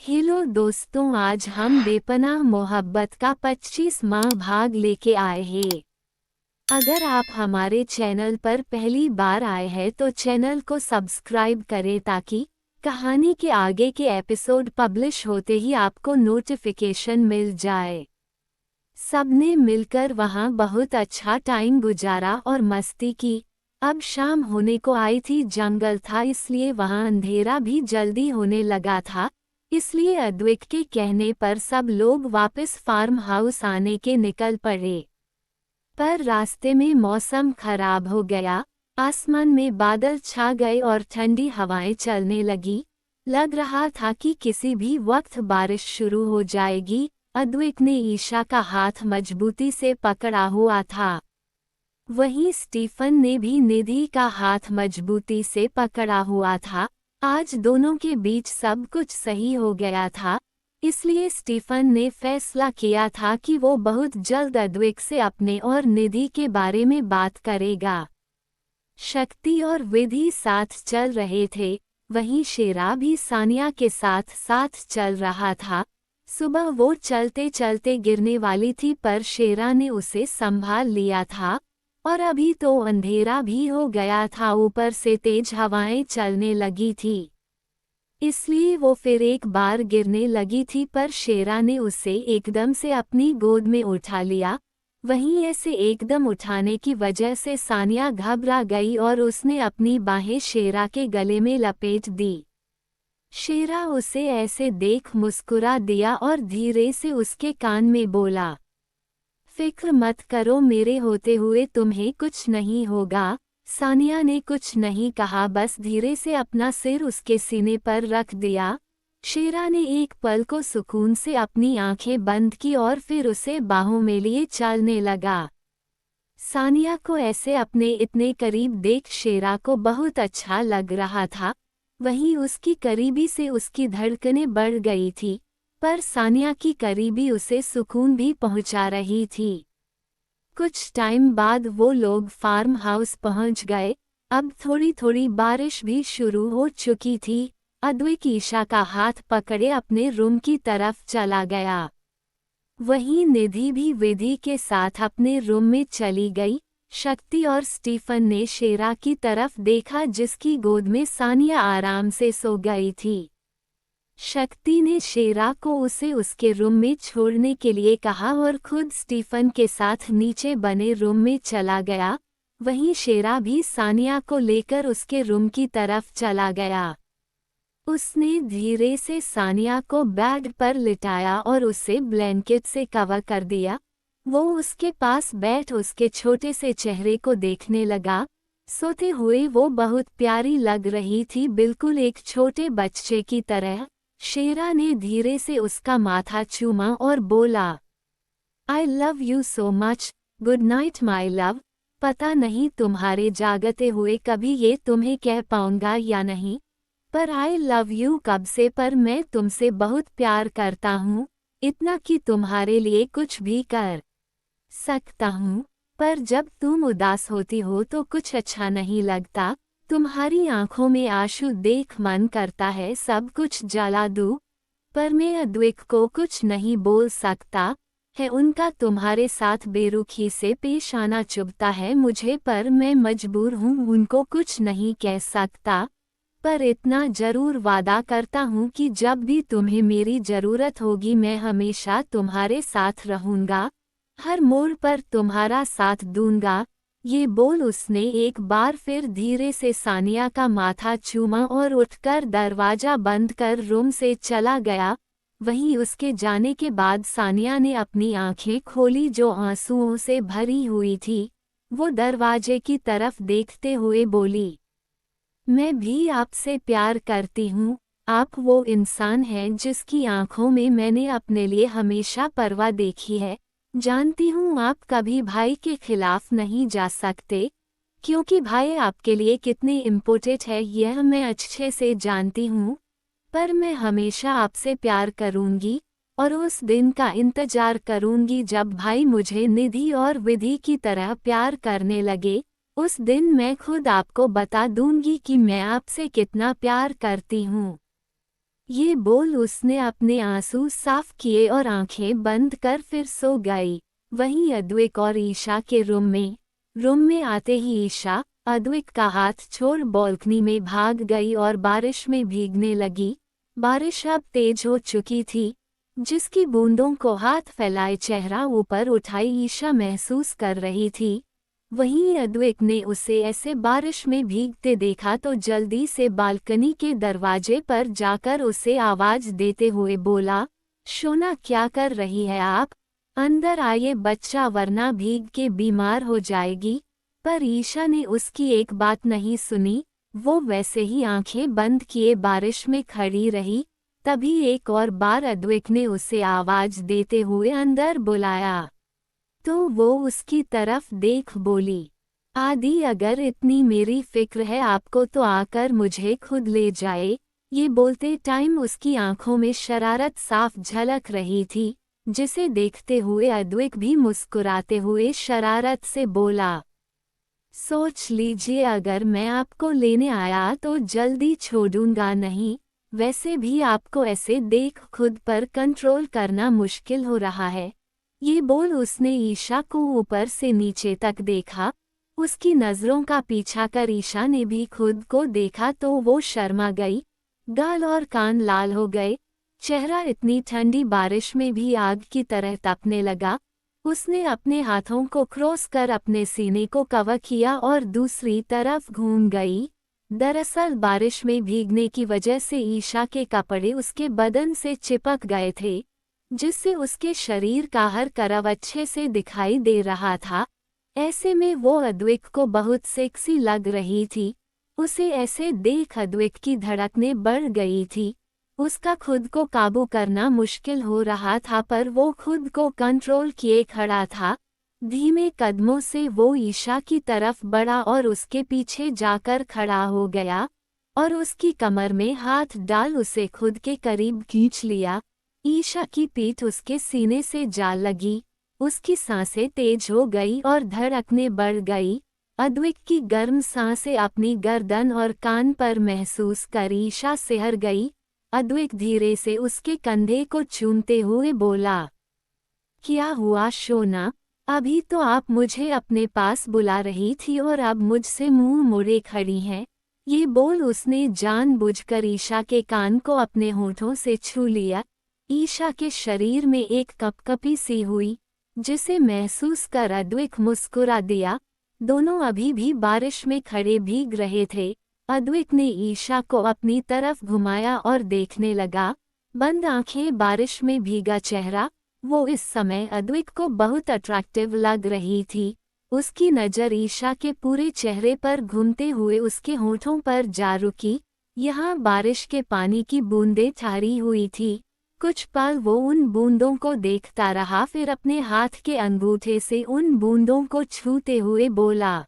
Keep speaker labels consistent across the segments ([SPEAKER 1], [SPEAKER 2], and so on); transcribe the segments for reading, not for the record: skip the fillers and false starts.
[SPEAKER 1] Hello दोस्तों, आज हम बेपनाह मोहब्बत का 25वां भाग लेके आए हैं। अगर आप हमारे चैनल पर पहली बार आए हैं तो चैनल को सब्सक्राइब करें ताकि कहानी के आगे के एपिसोड पब्लिश होते ही आपको नोटिफिकेशन मिल जाए। सबने मिलकर वहां बहुत अच्छा टाइम गुजारा और मस्ती की। अब शाम होने को आई थी, जंगल था इसलिए वहां अंधेरा भी जल्दी होने लगा था। इसलिए अद्विक के कहने पर सब लोग वापस फार्म हाउस आने के निकल पड़े। पर रास्ते में मौसम खराब हो गया। आसमान में बादल छा गए और ठंडी हवाएं चलने लगी। लग रहा था कि किसी भी वक्त बारिश शुरू हो जाएगी। अद्विक ने ईशा का हाथ मजबूती से पकड़ा हुआ था। वहीं स्टीफन ने भी निधि का हाथ मजबूती से पकड़ा हुआ था। आज दोनों के बीच सब कुछ सही हो गया था। इसलिए स्टीफन ने फैसला किया था कि वो बहुत जल्द अद्विक से अपने और निधि के बारे में बात करेगा। शक्ति और विधि साथ चल रहे थे, वहीं शेरा भी सानिया के साथ साथ चल रहा था। सुबह वो चलते चलते गिरने वाली थी पर शेरा ने उसे संभाल लिया था। और अभी तो अंधेरा भी हो गया था, ऊपर से तेज हवाएं चलने लगी थी। इसलिए वो फिर एक बार गिरने लगी थी पर शेरा ने उसे एकदम से अपनी गोद में उठा लिया। वहीं ऐसे एकदम उठाने की वजह से सानिया घबरा गई और उसने अपनी बाहें शेरा के गले में लपेट दी। शेरा उसे ऐसे देख मुस्कुरा दिया और धीरे से उसके कान में बोला, फिक्र मत करो, मेरे होते हुए तुम्हें कुछ नहीं होगा। सानिया ने कुछ नहीं कहा, बस धीरे से अपना सिर उसके सीने पर रख दिया। शेरा ने एक पल को सुकून से अपनी आंखें बंद की और फिर उसे बाहों में लिए चलने लगा। सानिया को ऐसे अपने इतने करीब देख शेरा को बहुत अच्छा लग रहा था। वहीं उसकी करीबी से उसकी धड़कनें बढ़ गई थी, पर सानिया की करीबी उसे सुकून भी पहुंचा रही थी। कुछ टाइम बाद वो लोग फार्म हाउस पहुंच गए। अब थोड़ी थोड़ी बारिश भी शुरू हो चुकी थी। अद्विक ईशा का हाथ पकड़े अपने रूम की तरफ चला गया। वहीं निधि भी विधि के साथ अपने रूम में चली गई। शक्ति और स्टीफन ने शेरा की तरफ देखा जिसकी गोद में सानिया आराम से सो गई थी। शक्ति ने शेरा को उसे उसके रूम में छोड़ने के लिए कहा और खुद स्टीफन के साथ नीचे बने रूम में चला गया। वहीं शेरा भी सानिया को लेकर उसके रूम की तरफ चला गया। उसने धीरे से सानिया को बेड पर लिटाया और उसे ब्लैंकेट से कवर कर दिया। वो उसके पास बैठ उसके छोटे से चेहरे को देखने लगा। सोते हुए वो बहुत प्यारी लग रही थी, बिल्कुल एक छोटे बच्चे की तरह। शेरा ने धीरे से उसका माथा चूमा और बोला, I love you so much, good night my love. पता नहीं तुम्हारे जागते हुए कभी ये तुम्हें कह पाऊंगा या नहीं, पर आई लव यू कब से, पर मैं तुमसे बहुत प्यार करता हूँ, इतना कि तुम्हारे लिए कुछ भी कर सकता हूँ। पर जब तुम उदास होती हो तो कुछ अच्छा नहीं लगता। तुम्हारी आंखों में आंसू देख मन करता है सब कुछ जला दूं, पर मैं अद्विक को कुछ नहीं बोल सकता है। उनका तुम्हारे साथ बेरुखी से पेश आना चुभता है मुझे, पर मैं मजबूर हूँ, उनको कुछ नहीं कह सकता। पर इतना जरूर वादा करता हूँ कि जब भी तुम्हें मेरी जरूरत होगी मैं हमेशा तुम्हारे साथ रहूँगा, हर मोड़ पर तुम्हारा साथ दूंगा। ये बोल उसने एक बार फिर धीरे से सानिया का माथा चूमा और उठकर दरवाजा बंद कर रूम से चला गया। वहीं उसके जाने के बाद सानिया ने अपनी आंखें खोली जो आंसुओं से भरी हुई थी। वो दरवाजे की तरफ देखते हुए बोली, मैं भी आपसे प्यार करती हूँ। आप वो इंसान हैं जिसकी आंखों में मैंने अपने लिए हमेशा परवाह देखी है। जानती हूँ आप कभी भाई के खिलाफ नहीं जा सकते, क्योंकि भाई आपके लिए कितने इम्पोर्टेंट है यह मैं अच्छे से जानती हूँ। पर मैं हमेशा आपसे प्यार करूँगी और उस दिन का इंतजार करूँगी जब भाई मुझे निधि और विधि की तरह प्यार करने लगे। उस दिन मैं खुद आपको बता दूंगी कि मैं आपसे कितना प्यार करती हूँ। ये बोल उसने अपने आंसू साफ किए और आंखें बंद कर फिर सो गई। वहीं अद्विक और ईशा के रूम में आते ही ईशा अद्विक का हाथ छोड़ बालकनी में भाग गई और बारिश में भीगने लगी। बारिश अब तेज हो चुकी थी, जिसकी बूंदों को हाथ फैलाए चेहरा ऊपर उठाई ईशा महसूस कर रही थी। वहीं अद्विक ने उसे ऐसे बारिश में भीगते देखा तो जल्दी से बालकनी के दरवाजे पर जाकर उसे आवाज देते हुए बोला, शोना क्या कर रही है आप? अंदर आइए बच्चा वरना भीग के बीमार हो जाएगी। पर ईशा ने उसकी एक बात नहीं सुनी, वो वैसे ही आंखें बंद किए बारिश में खड़ी रही। तभी एक और बार अद्विक ने उसे आवाज देते हुए अंदर बुलाया तो वो उसकी तरफ देख बोली, आदि अगर इतनी मेरी फिक्र है आपको तो आकर मुझे खुद ले जाए। ये बोलते टाइम उसकी आंखों में शरारत साफ झलक रही थी, जिसे देखते हुए अद्विक भी मुस्कुराते हुए शरारत से बोला, सोच लीजिए अगर मैं आपको लेने आया तो जल्दी छोड़ूंगा नहीं। वैसे भी आपको ऐसे देख खुद पर कंट्रोल करना मुश्किल हो रहा है। ये बोल उसने ईशा को ऊपर से नीचे तक देखा। उसकी नज़रों का पीछा कर ईशा ने भी खुद को देखा तो वो शर्मा गई। गाल और कान लाल हो गए। चेहरा इतनी ठंडी बारिश में भी आग की तरह तपने लगा। उसने अपने हाथों को क्रॉस कर अपने सीने को कवर किया और दूसरी तरफ घूम गई। दरअसल बारिश में भीगने की वजह से ईशा के कपड़े उसके बदन से चिपक गए थे, जिससे उसके शरीर का हर करव अच्छे से दिखाई दे रहा था। ऐसे में वो अद्विक को बहुत सेक्सी लग रही थी। उसे ऐसे देख अद्विक की धड़कनें बढ़ गई थी। उसका खुद को काबू करना मुश्किल हो रहा था पर वो खुद को कंट्रोल किए खड़ा था। धीमे कदमों से वो ईशा की तरफ बढ़ा और उसके पीछे जाकर खड़ा हो गया और उसकी कमर में हाथ डाल उसे खुद के करीब खींच लिया। ईशा की पीठ उसके सीने से जा लगी। उसकी सांसें तेज हो गई और धड़कनें बढ़ गई। अद्विक की गर्म सांसें अपनी गर्दन और कान पर महसूस कर ईशा सिहर गई। अद्विक धीरे से उसके कंधे को चूमते हुए बोला, क्या हुआ शोना? अभी तो आप मुझे अपने पास बुला रही थी और अब मुझसे मुंह मोड़े खड़ी हैं। ये बोल उसने जानबूझकर ईशा के कान को अपने होठों से छू लिया। ईशा के शरीर में एक कपकपी सी हुई, जिसे महसूस कर अद्विक मुस्कुरा दिया। दोनों अभी भी बारिश में खड़े भीग रहे थे। अद्विक ने ईशा को अपनी तरफ घुमाया और देखने लगा। बंद आंखें, बारिश में भीगा चेहरा। वो इस समय अद्विक को बहुत अट्रैक्टिव लग रही थी। उसकी नज़र ईशा के पूरे चेहरे पर घूमते हुए उसके होठों पर जा रुकी। यहाँ बारिश के पानी की बूंदें ठहरी हुई थी। कुछ पल वो उन बूंदों को देखता रहा, फिर अपने हाथ के अंगूठे से उन बूंदों को छूते हुए बोला,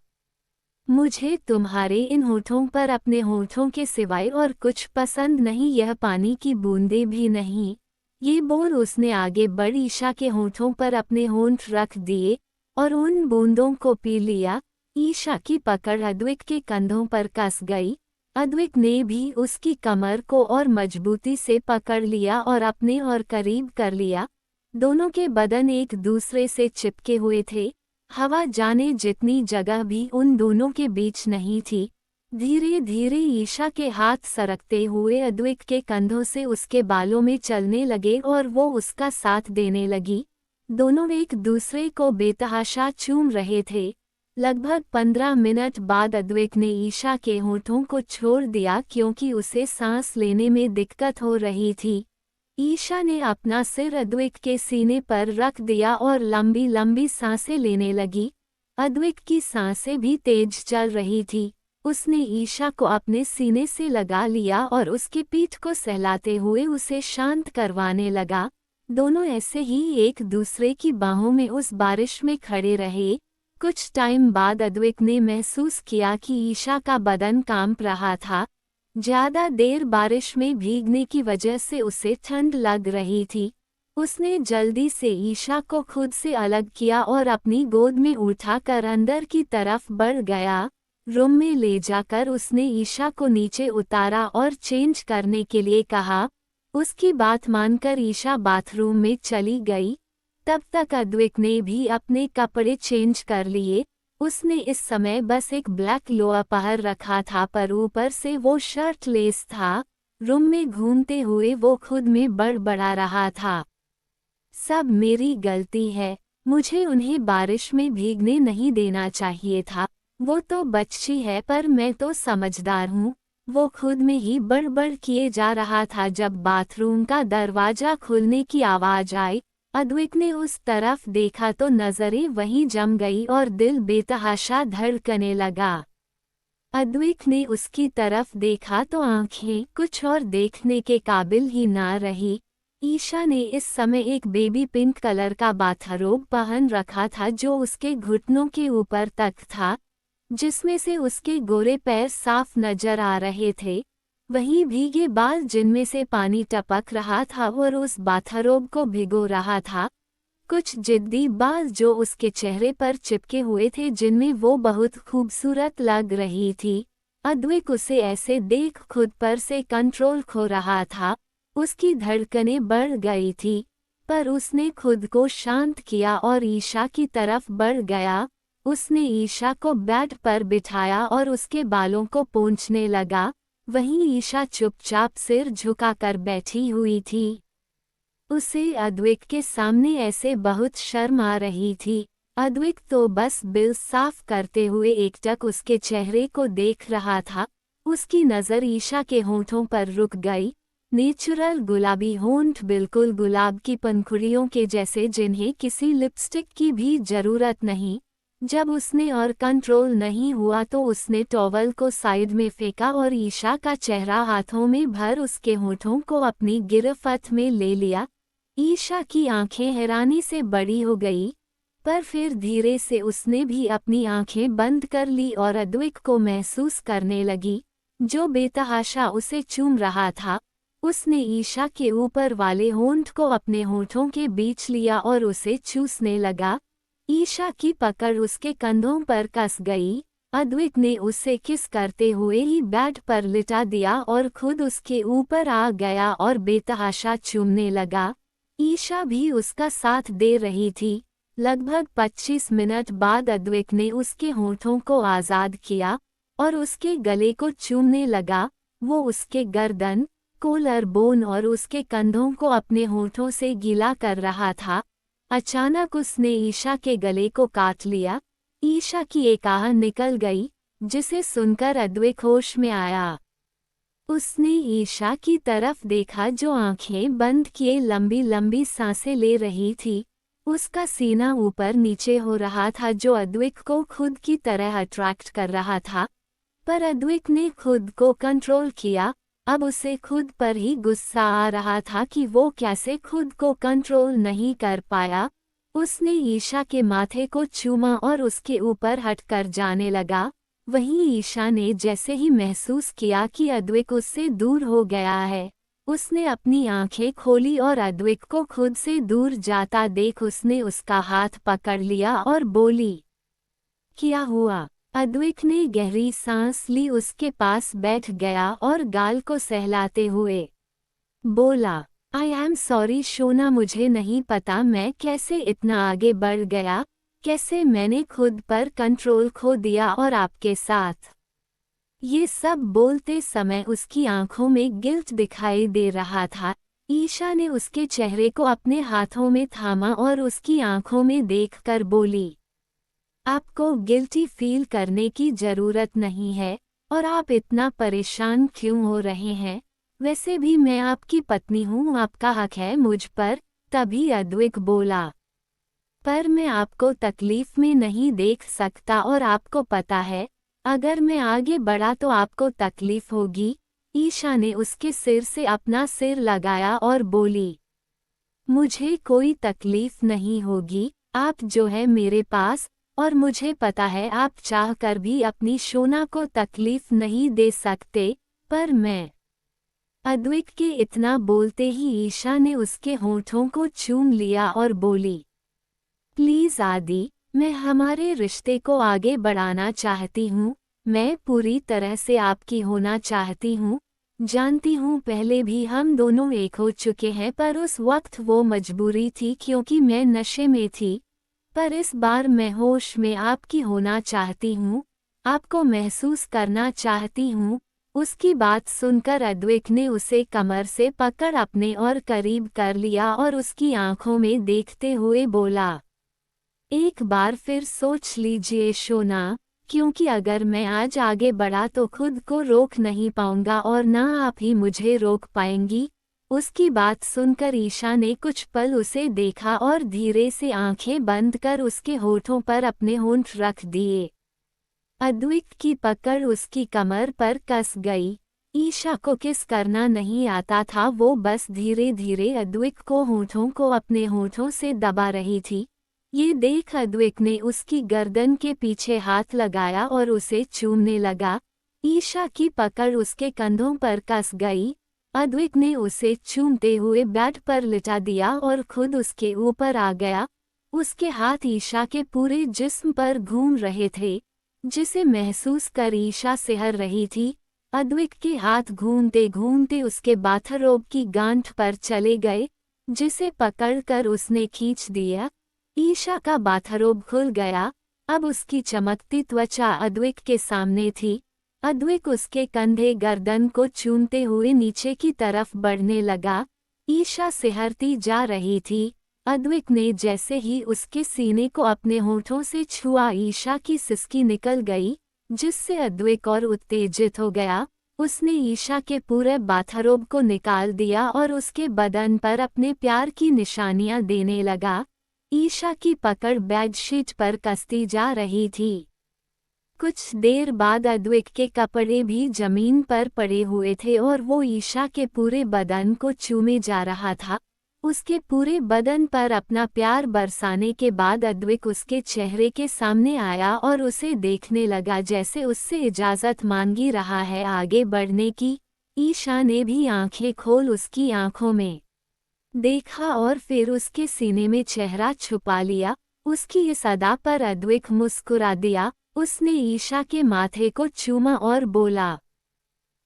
[SPEAKER 1] मुझे तुम्हारे इन होठों पर अपने होठों के सिवाय और कुछ पसंद नहीं, यह पानी की बूंदें भी नहीं। ये बोल उसने आगे बढ़ ईशा के होठों पर अपने होंठ रख दिए और उन बूंदों को पी लिया। ईशा की पकड़ अद्विक के कंधों पर कस गई। अद्विक ने भी उसकी कमर को और मजबूती से पकड़ लिया और अपने और करीब कर लिया। दोनों के बदन एक दूसरे से चिपके हुए थे। हवा जाने जितनी जगह भी उन दोनों के बीच नहीं थी। धीरे धीरे ईशा के हाथ सरकते हुए अद्विक के कंधों से उसके बालों में चलने लगे और वो उसका साथ देने लगी। दोनों एक दूसरे को बेतहाशा चूम रहे थे। लगभग 15 मिनट बाद अद्विक ने ईशा के होठों को छोड़ दिया क्योंकि उसे सांस लेने में दिक्कत हो रही थी। ईशा ने अपना सिर अद्विक के सीने पर रख दिया और लंबी लंबी सांसें लेने लगी। अद्विक की सांसें भी तेज चल रही थी। उसने ईशा को अपने सीने से लगा लिया और उसकी पीठ को सहलाते हुए उसे शांत करवाने लगा। दोनों ऐसे ही एक दूसरे की बाहों में उस बारिश में खड़े रहे। कुछ टाइम बाद अद्विक ने महसूस किया कि ईशा का बदन कांप रहा था। ज्यादा देर बारिश में भीगने की वजह से उसे ठंड लग रही थी। उसने जल्दी से ईशा को खुद से अलग किया और अपनी गोद में उठाकर अंदर की तरफ बढ़ गया। रूम में ले जाकर उसने ईशा को नीचे उतारा और चेंज करने के लिए कहा। उसकी बात मानकर ईशा बाथरूम में चली गई। तब तक अद्विक ने भी अपने कपड़े चेंज कर लिए। उसने इस समय बस एक ब्लैक लोअर पहन रखा था, पर ऊपर से वो शर्टलेस था। रूम में घूमते हुए वो खुद में बड़बड़ा रहा था, सब मेरी गलती है, मुझे उन्हें बारिश में भीगने नहीं देना चाहिए था। वो तो बच्ची है पर मैं तो समझदार हूँ। वो खुद में ही बड़बड़ किए जा रहा था जब बाथरूम का दरवाजा खुलने की आवाज आई। अद्विक ने उस तरफ देखा तो नजरें वहीं जम गई और दिल बेतहाशा धड़कने लगा। अद्विक ने उसकी तरफ देखा तो आंखें कुछ और देखने के काबिल ही ना रही। ईशा ने इस समय एक बेबी पिंक कलर का बाथरोब पहन रखा था जो उसके घुटनों के ऊपर तक था, जिसमें से उसके गोरे पैर साफ नजर आ रहे थे। वहीं भीगे बाल जिनमें से पानी टपक रहा था और उस बाथरोब को भिगो रहा था। कुछ जिद्दी बाल जो उसके चेहरे पर चिपके हुए थे जिनमें वो बहुत खूबसूरत लग रही थी। अद्विक उसे ऐसे देख खुद पर से कंट्रोल खो रहा था। उसकी धड़कनें बढ़ गई थी, पर उसने खुद को शांत किया और ईशा की तरफ बढ़ गया। उसने ईशा को बेड पर बिठाया और उसके बालों को पोंछने लगा। वहीं ईशा चुपचाप सिर झुकाकर बैठी हुई थी। उसे अद्विक के सामने ऐसे बहुत शर्म आ रही थी। अद्विक तो बस बिल साफ करते हुए एकटक उसके चेहरे को देख रहा था। उसकी नज़र ईशा के होंठों पर रुक गई। नेचुरल गुलाबी होंठ, बिल्कुल गुलाब की पंखुड़ियों के जैसे, जिन्हें किसी लिपस्टिक की भी जरूरत नहीं। जब उसने और कंट्रोल नहीं हुआ तो उसने टॉवल को साइड में फेंका और ईशा का चेहरा हाथों में भर उसके होंठों को अपनी गिरफ्त में ले लिया। ईशा की आंखें हैरानी से बड़ी हो गई, पर फिर धीरे से उसने भी अपनी आंखें बंद कर ली और अद्विक को महसूस करने लगी, जो बेतहाशा उसे चूम रहा था। उसने ईशा के ऊपर वाले होंठ को अपने होंठों के बीच लिया और उसे चूसने लगा। ईशा की पकड़ उसके कंधों पर कस गई। अद्विक ने उसे किस करते हुए ही बेड पर लिटा दिया और खुद उसके ऊपर आ गया और बेतहाशा चूमने लगा। ईशा भी उसका साथ दे रही थी। लगभग 25 मिनट बाद अद्विक ने उसके होंठों को आज़ाद किया और उसके गले को चूमने लगा। वो उसके गर्दन, कोलर बोन और उसके कंधों को अपने होंठों से गीला कर रहा था। अचानक उसने ईशा के गले को काट लिया। ईशा की एक आह निकल गई, जिसे सुनकर अद्विक होश में आया। उसने ईशा की तरफ देखा जो आंखें बंद किए लंबी लंबी सांसें ले रही थी। उसका सीना ऊपर नीचे हो रहा था जो अद्विक को खुद की तरह अट्रैक्ट कर रहा था, पर अद्विक ने खुद को कंट्रोल किया। अब उसे खुद पर ही गुस्सा आ रहा था कि वो कैसे खुद को कंट्रोल नहीं कर पाया। उसने ईशा के माथे को चूमा और उसके ऊपर हटकर जाने लगा। वहीं ईशा ने जैसे ही महसूस किया कि अद्विक उससे दूर हो गया है, उसने अपनी आंखें खोली और अद्विक को खुद से दूर जाता देख उसने उसका हाथ पकड़ लिया और बोली, क्या हुआ? अद्विक ने गहरी सांस ली, उसके पास बैठ गया और गाल को सहलाते हुए बोला, आई एम सॉरी शोना, मुझे नहीं पता मैं कैसे इतना आगे बढ़ गया, कैसे मैंने खुद पर कंट्रोल खो दिया और आपके साथ। ये सब बोलते समय उसकी आंखों में गिल्ट दिखाई दे रहा था। ईशा ने उसके चेहरे को अपने हाथों में थामा और उसकी आंखों में देखकर बोली, आपको गिल्टी फील करने की जरूरत नहीं है, और आप इतना परेशान क्यों हो रहे हैं? वैसे भी मैं आपकी पत्नी हूँ, आपका हक है मुझ पर। तभी अद्विक बोला, पर मैं आपको तकलीफ में नहीं देख सकता और आपको पता है, अगर मैं आगे बढ़ा तो आपको तकलीफ होगी। ईशा ने उसके सिर से अपना सिर लगाया और बोली, मुझे कोई तकलीफ नहीं होगी, आप जो है मेरे पास, और मुझे पता है आप चाहकर भी अपनी शोना को तकलीफ नहीं दे सकते, पर मैं। अद्विक के इतना बोलते ही ईशा ने उसके होंठों को चूम लिया और बोली, प्लीज आदि, मैं हमारे रिश्ते को आगे बढ़ाना चाहती हूँ, मैं पूरी तरह से आपकी होना चाहती हूँ। जानती हूँ पहले भी हम दोनों एक हो चुके हैं, पर उस वक्त वो मजबूरी थी क्योंकि मैं नशे में थी। पर इस बार मैं होश में आपकी होना चाहती हूँ, आपको महसूस करना चाहती हूँ। उसकी बात सुनकर अद्विक ने उसे कमर से पकड़ अपने और करीब कर लिया और उसकी आंखों में देखते हुए बोला, एक बार फिर सोच लीजिए शोना, क्योंकि अगर मैं आज आगे बढ़ा तो खुद को रोक नहीं पाऊंगा और ना आप ही मुझे रोक पाएंगी। उसकी बात सुनकर ईशा ने कुछ पल उसे देखा और धीरे से आंखें बंद कर उसके होठों पर अपने होंठ रख दिए। अद्विक की पकड़ उसकी कमर पर कस गई। ईशा को किस करना नहीं आता था, वो बस धीरे धीरे अद्विक को होठों को अपने होठों से दबा रही थी। ये देख अद्विक ने उसकी गर्दन के पीछे हाथ लगाया और उसे चूमने लगा। ईशा की पकड़ उसके कंधों पर कस गई। अद्विक ने उसे चूमते हुए बेड पर लिटा दिया और खुद उसके ऊपर आ गया। उसके हाथ ईशा के पूरे जिस्म पर घूम रहे थे, जिसे महसूस कर ईशा सिहर रही थी। अद्विक के हाथ घूमते घूमते उसके बाथरोब की गांठ पर चले गए, जिसे पकड़कर उसने खींच दिया। ईशा का बाथरोब खुल गया। अब उसकी चमकती त्वचा अद्विक के सामने थी। अद्विक उसके कंधे गर्दन को चूमते हुए नीचे की तरफ बढ़ने लगा। ईशा सिहरती जा रही थी। अद्विक ने जैसे ही उसके सीने को अपने होठों से छुआ, ईशा की सिसकी निकल गई, जिससे अद्विक और उत्तेजित हो गया। उसने ईशा के पूरे बाथरोब को निकाल दिया और उसके बदन पर अपने प्यार की निशानियां देने लगा। ईशा की पकड़ बेडशीट पर कसती जा रही थी। कुछ देर बाद अद्विक के कपड़े भी जमीन पर पड़े हुए थे और वो ईशा के पूरे बदन को चूमे जा रहा था। उसके पूरे बदन पर अपना प्यार बरसाने के बाद अद्विक उसके चेहरे के सामने आया और उसे देखने लगा, जैसे उससे इजाज़त मांगी रहा है आगे बढ़ने की। ईशा ने भी आंखें खोल उसकी आंखों में देखा और फिर उसके सीने में चेहरा छुपा लिया। उसकी इस अदा पर अद्विक मुस्कुरा दिया। उसने ईशा के माथे को चूमा और बोला,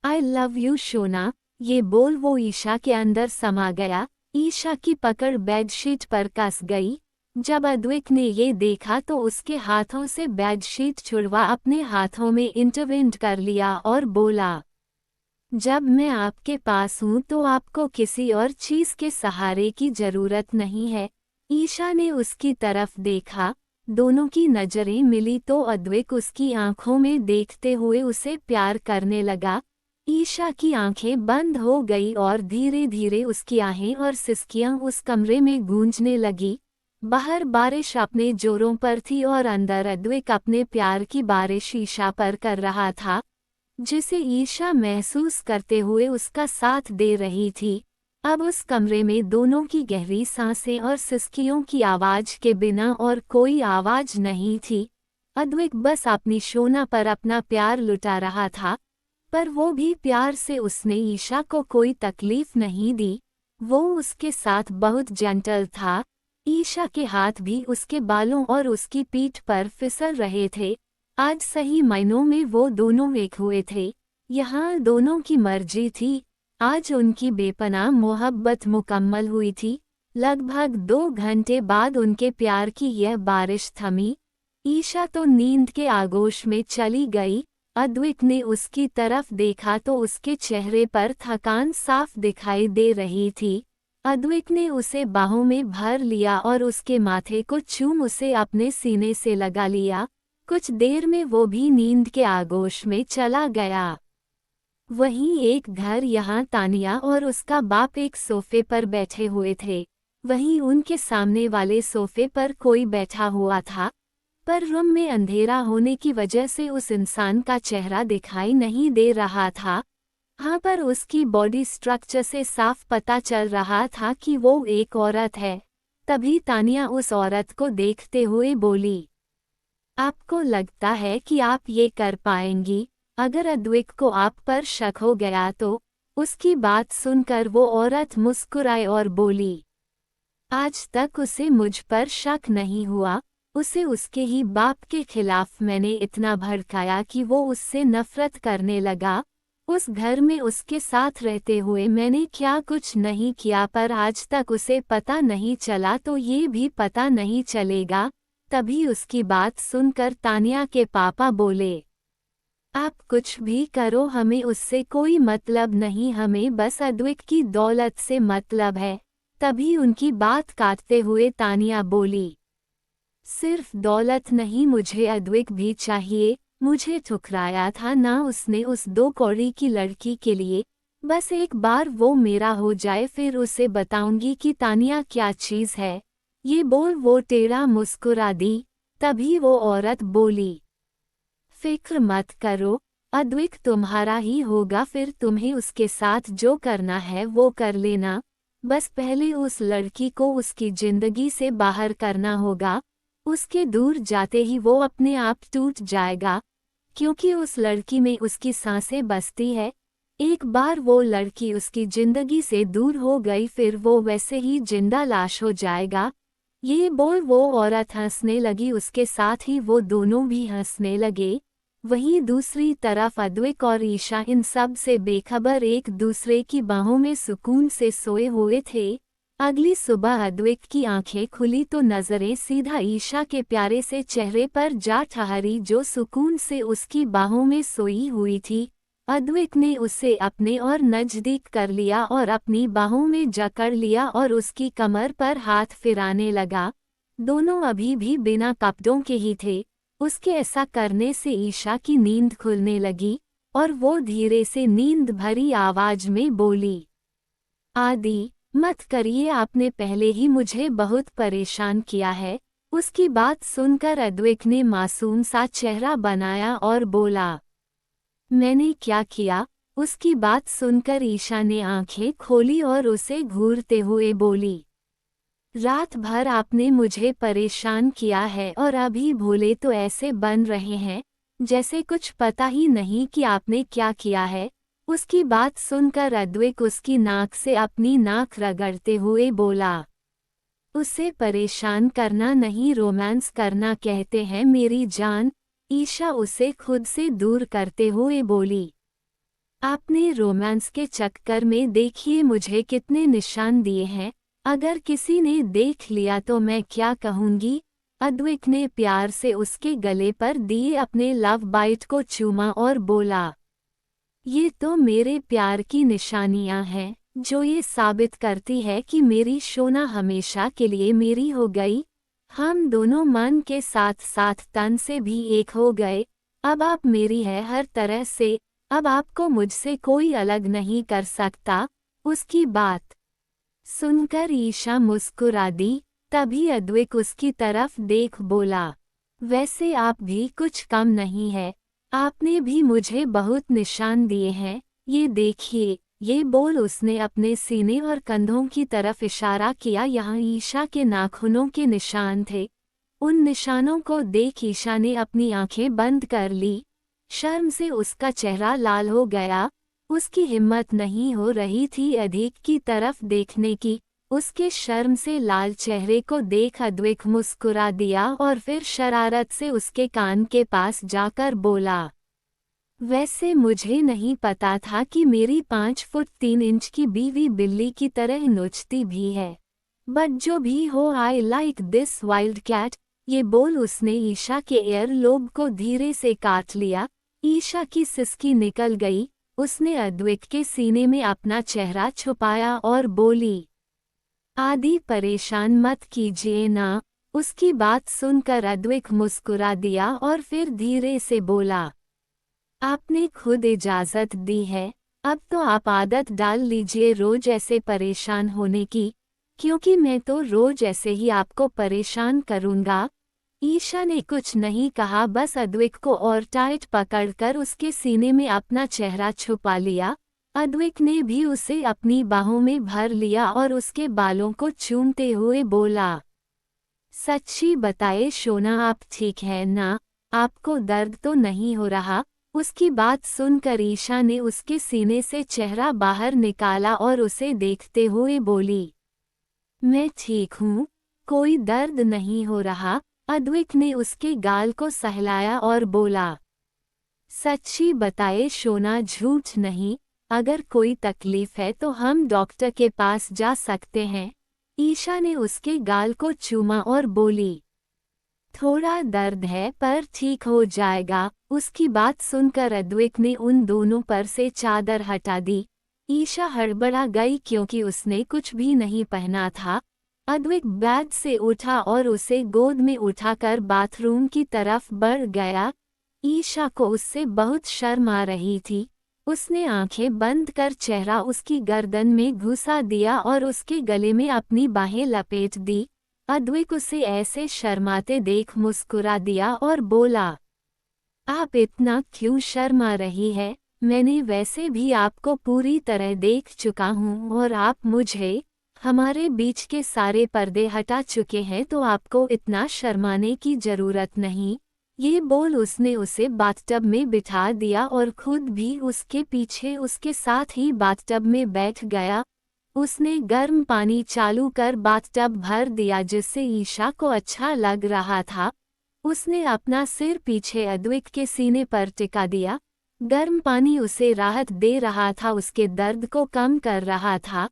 [SPEAKER 1] आई लव यू शोना। ये बोल वो ईशा के अंदर समा गया। ईशा की पकड़ बेडशीट पर कस गई। जब अद्विक ने ये देखा तो उसके हाथों से बेडशीट छुड़वा अपने हाथों में इंटरवेंट कर लिया और बोला, जब मैं आपके पास हूँ तो आपको किसी और चीज़ के सहारे की जरूरत नहीं है। ईशा ने उसकी तरफ देखा। दोनों की नजरें मिली तो अद्विक उसकी आंखों में देखते हुए उसे प्यार करने लगा। ईशा की आंखें बंद हो गई और धीरे धीरे उसकी आहें और सिसकियां उस कमरे में गूंजने लगी। बाहर बारिश अपने जोरों पर थी और अंदर अद्विक अपने प्यार की बारिश ईशा पर कर रहा था, जिसे ईशा महसूस करते हुए उसका साथ दे रही थी। अब उस कमरे में दोनों की गहरी सांसें और सिसकियों की आवाज के बिना और कोई आवाज नहीं थी। अद्विक बस अपनी शोना पर अपना प्यार लुटा रहा था, पर वो भी प्यार से उसने ईशा को कोई तकलीफ नहीं दी। वो उसके साथ बहुत जेंटल था। ईशा के हाथ भी उसके बालों और उसकी पीठ पर फिसल रहे थे। आज सही मायनों में वो दोनों एक हुए थे। यहाँ दोनों की मर्जी थी। आज उनकी बेपनाह मोहब्बत मुकम्मल हुई थी। लगभग 2 घंटे बाद उनके प्यार की यह बारिश थमी। ईशा तो नींद के आगोश में चली गई। अद्विक ने उसकी तरफ देखा तो उसके चेहरे पर थकान साफ दिखाई दे रही थी। अद्विक ने उसे बाहों में भर लिया और उसके माथे को चूम उसे अपने सीने से लगा लिया। कुछ देर में वो भी नींद के आगोश में चला गया। वहीं एक घर, यहाँ तानिया और उसका बाप एक सोफे पर बैठे हुए थे। वहीं उनके सामने वाले सोफे पर कोई बैठा हुआ था, पर रूम में अंधेरा होने की वजह से उस इंसान का चेहरा दिखाई नहीं दे रहा था। हाँ, पर उसकी बॉडी स्ट्रक्चर से साफ पता चल रहा था कि वो एक औरत है। तभी तानिया उस औरत को देखते हुए बोली, आपको लगता है कि आप ये कर पाएंगी? अगर अद्विक को आप पर शक हो गया तो। उसकी बात सुनकर वो औरत मुस्कुराई और बोली, आज तक उसे मुझ पर शक नहीं हुआ। उसे उसके ही बाप के खिलाफ मैंने इतना भड़काया कि वो उससे नफरत करने लगा। उस घर में उसके साथ रहते हुए मैंने क्या कुछ नहीं किया, पर आज तक उसे पता नहीं चला तो ये भी पता नहीं चलेगा। तभी उसकी बात सुनकर तानिया के पापा बोले, आप कुछ भी करो, हमें उससे कोई मतलब नहीं, हमें बस अद्विक की दौलत से मतलब है। तभी उनकी बात काटते हुए तानिया बोली, सिर्फ दौलत नहीं, मुझे अद्विक भी चाहिए। मुझे ठुकराया था ना उसने उस 2 कौड़ी की लड़की के लिए। बस एक बार वो मेरा हो जाए, फिर उसे बताऊंगी कि तानिया क्या चीज़ है। ये बोल वो टेढ़ा मुस्कुरा दी। तभी वो औरत बोली, फिक्र मत करो, अद्विक तुम्हारा ही होगा, फिर तुम्हें उसके साथ जो करना है वो कर लेना। बस पहले उस लड़की को उसकी जिंदगी से बाहर करना होगा। उसके दूर जाते ही वो अपने आप टूट जाएगा, क्योंकि उस लड़की में उसकी सांसें बसती है। एक बार वो लड़की उसकी जिंदगी से दूर हो गई, फिर वो वैसे ही जिंदा लाश हो जाएगा। ये बोल वो औरत हंसने लगी, उसके साथ ही वो दोनों भी हंसने लगे। वहीं दूसरी तरफ अद्विक और ईशा इन सब से बेखबर एक दूसरे की बाहों में सुकून से सोए हुए थे। अगली सुबह अद्विक की आंखें खुली तो नजरें सीधा ईशा के प्यारे से चेहरे पर जा ठहरी, जो सुकून से उसकी बाहों में सोई हुई थी। अद्विक ने उसे अपने और नजदीक कर लिया और अपनी बाहों में जकड़ लिया और उसकी कमर पर हाथ फिराने लगा। दोनों अभी भी बिना कपड़ों के ही थे। उसके ऐसा करने से ईशा की नींद खुलने लगी और वो धीरे से नींद भरी आवाज में बोली, आदि मत करिए, आपने पहले ही मुझे बहुत परेशान किया है। उसकी बात सुनकर अद्विक ने मासूम सा चेहरा बनाया और बोला, मैंने क्या किया? उसकी बात सुनकर ईशा ने आंखें खोली और उसे घूरते हुए बोली, रात भर आपने मुझे परेशान किया है और अभी भोले तो ऐसे बन रहे हैं जैसे कुछ पता ही नहीं कि आपने क्या किया है। उसकी बात सुनकर अद्विक उसकी नाक से अपनी नाक रगड़ते हुए बोला, उसे परेशान करना नहीं, रोमांस करना कहते हैं मेरी जान। ईशा उसे खुद से दूर करते हुए बोली, आपने रोमांस के चक्कर में देखिए मुझे कितने निशान दिए हैं। अगर किसी ने देख लिया तो मैं क्या कहूंगी? अद्विक ने प्यार से उसके गले पर दिए अपने लव बाइट को चूमा और बोला, ये तो मेरे प्यार की निशानियां हैं, जो ये साबित करती है कि मेरी शोना हमेशा के लिए मेरी हो गई। हम दोनों मन के साथ साथ तन से भी एक हो गए। अब आप मेरी है हर तरह से। अब आपको मुझसे कोई अलग नहीं कर सकता। उसकी बात सुनकर ईशा मुस्कुरा दी। तभी अद्विक उसकी तरफ देख बोला, वैसे आप भी कुछ कम नहीं है, आपने भी मुझे बहुत निशान दिए हैं, ये देखिए। ये बोल उसने अपने सीने और कंधों की तरफ इशारा किया, यहाँ ईशा के नाखूनों के निशान थे। उन निशानों को देख ईशा ने अपनी आंखें बंद कर ली। शर्म से उसका चेहरा लाल हो गया। उसकी हिम्मत नहीं हो रही थी अद्विक की तरफ देखने की। उसके शर्म से लाल चेहरे को देख अद्विक मुस्कुरा दिया और फिर शरारत से उसके कान के पास जाकर बोला, वैसे मुझे नहीं पता था कि मेरी 5 फुट 3 इंच की बीवी बिल्ली की तरह नोचती भी है। बट जो भी हो, I like this wild cat. ये बोल उसने ईशा के एयर लोब को धीरे से काट लिया। ईशा की सिसकी निकल गई। उसने अद्विक के सीने में अपना चेहरा छुपाया और बोली, आदि परेशान मत कीजिए ना। उसकी बात सुनकर अद्विक मुस्कुरा दिया और फिर धीरे से बोला, आपने खुद इजाज़त दी है, अब तो आप आदत डाल लीजिए रोज ऐसे परेशान होने की, क्योंकि मैं तो रोज ऐसे ही आपको परेशान करूंगा। ईशा ने कुछ नहीं कहा, बस अद्विक को और टाइट पकड़कर उसके सीने में अपना चेहरा छुपा लिया। अद्विक ने भी उसे अपनी बाहों में भर लिया और उसके बालों को चूमते हुए बोला, सच्ची बताए शोना, आप ठीक है ना? आपको दर्द तो नहीं हो रहा? उसकी बात सुनकर ईशा ने उसके सीने से चेहरा बाहर निकाला और उसे देखते हुए बोली, मैं ठीक हूँ, कोई दर्द नहीं हो रहा। अद्विक ने उसके गाल को सहलाया और बोला, सच्ची बताए शोना, झूठ नहीं। अगर कोई तकलीफ है तो हम डॉक्टर के पास जा सकते हैं। ईशा ने उसके गाल को चूमा और बोली, थोड़ा दर्द है पर ठीक हो जाएगा। उसकी बात सुनकर अद्विक ने उन दोनों पर से चादर हटा दी। ईशा हड़बड़ा गई क्योंकि उसने कुछ भी नहीं पहना था। अद्विक बेड से उठा और उसे गोद में उठाकर बाथरूम की तरफ बढ़ गया। ईशा को उससे बहुत शर्म आ रही थी। उसने आंखें बंद कर चेहरा उसकी गर्दन में घुसा दिया और उसके गले में अपनी बाहें लपेट दी। अद्विक उसे ऐसे शर्माते देख मुस्कुरा दिया और बोला, आप इतना क्यों शर्मा रही है? मैंने वैसे भी आपको पूरी तरह देख चुका हूँ और आप मुझे, हमारे बीच के सारे पर्दे हटा चुके हैं, तो आपको इतना शर्माने की जरूरत नहीं। ये बोल उसने उसे बाथटब में बिठा दिया और खुद भी उसके पीछे उसके साथ ही बाथटब में बैठ गया। उसने गर्म पानी चालू कर बाथटब भर दिया जिससे ईशा को अच्छा लग रहा था। उसने अपना सिर पीछे अद्विक के सीने पर टिका दिया। गर्म पानी उसे राहत दे रहा था, उसके दर्द को कम कर रहा था।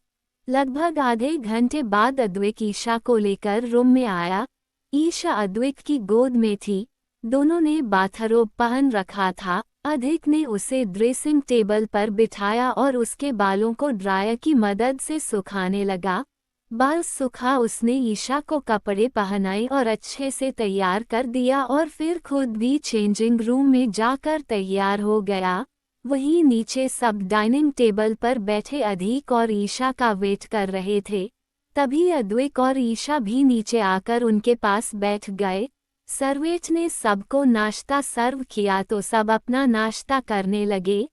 [SPEAKER 1] लगभग आधे घंटे बाद अद्विक ईशा को लेकर रूम में आया। ईशा अद्विक की गोद में थी। दोनों ने बाथरोब पहन रखा था। अद्विक ने उसे ड्रेसिंग टेबल पर बिठाया और उसके बालों को ड्रायर की मदद से सुखाने लगा। बाल सुखा उसने ईशा को कपड़े पहनाए और अच्छे से तैयार कर दिया और फिर खुद भी चेंजिंग रूम में जाकर तैयार हो गया। वहीं नीचे सब डाइनिंग टेबल पर बैठे अद्विक और ईशा का वेट कर रहे थे। तभी अद्विक और ईशा भी नीचे आकर उनके पास बैठ गए। सर्वेट ने सबको नाश्ता सर्व किया तो सब अपना नाश्ता करने लगे।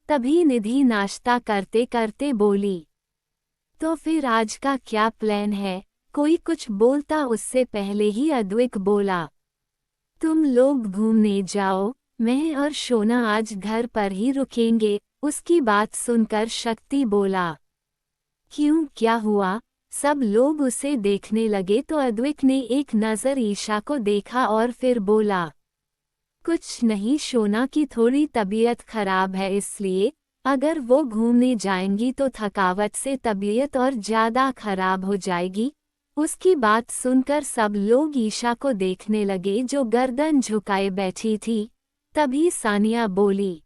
[SPEAKER 1] तभी निधि नाश्ता करते करते बोली, तो फिर आज का क्या प्लान है? कोई कुछ बोलता उससे पहले ही अद्विक बोला, तुम लोग घूमने जाओ, मैं और शोना आज घर पर ही रुकेंगे। उसकी बात सुनकर शक्ति बोला, क्यों, क्या हुआ? सब लोग उसे देखने लगे तो अद्विक ने एक नज़र ईशा को देखा और फिर बोला, कुछ नहीं, शोना की थोड़ी तबीयत खराब है, इसलिए अगर वो घूमने जाएंगी तो थकावट से तबीयत और ज़्यादा खराब हो जाएगी। उसकी बात सुनकर सब लोग ईशा को देखने लगे जो गर्दन झुकाए बैठी थी। तभी सानिया बोली,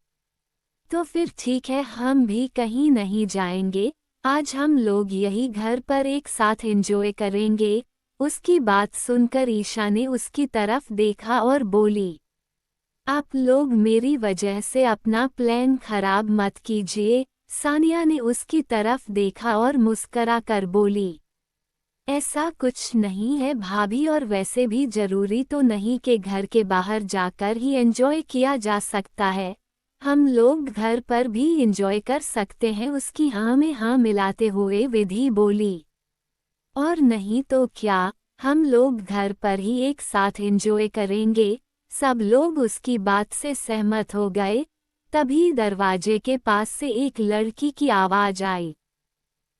[SPEAKER 1] तो फिर ठीक है, हम भी कहीं नहीं जाएंगे। आज हम लोग यही घर पर एक साथ एंजॉय करेंगे। उसकी बात सुनकर ईशा ने उसकी तरफ देखा और बोली, आप लोग मेरी वजह से अपना प्लान खराब मत कीजिए। सानिया ने उसकी तरफ देखा और मुस्करा कर बोली, ऐसा कुछ नहीं है भाभी, और वैसे भी जरूरी तो नहीं कि घर के बाहर जाकर ही एंजॉय किया जा सकता है। हम लोग घर पर भी एंजॉय कर सकते हैं। उसकी हाँ में हाँ मिलाते हुए विधि बोली, और नहीं तो क्या, हम लोग घर पर ही एक साथ एंजॉय करेंगे। सब लोग उसकी बात से सहमत हो गए। तभी दरवाजे के पास से एक लड़की की आवाज आई,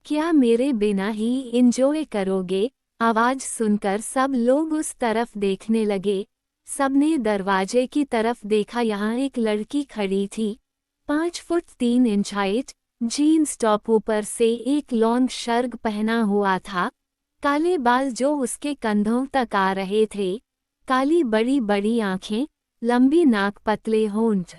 [SPEAKER 1] क्या मेरे बिना ही एंजॉय करोगे? आवाज सुनकर सब लोग उस तरफ देखने लगे। सबने दरवाजे की तरफ देखा, यहाँ एक लड़की खड़ी थी। 5 foot 3 inch height, jeans top, ऊपर से एक लॉन्ग शर्ट पहना हुआ था। काले बाल जो उसके कंधों तक आ रहे थे, काली बड़ी बड़ी आंखें, लंबी नाक, पतले होंठ।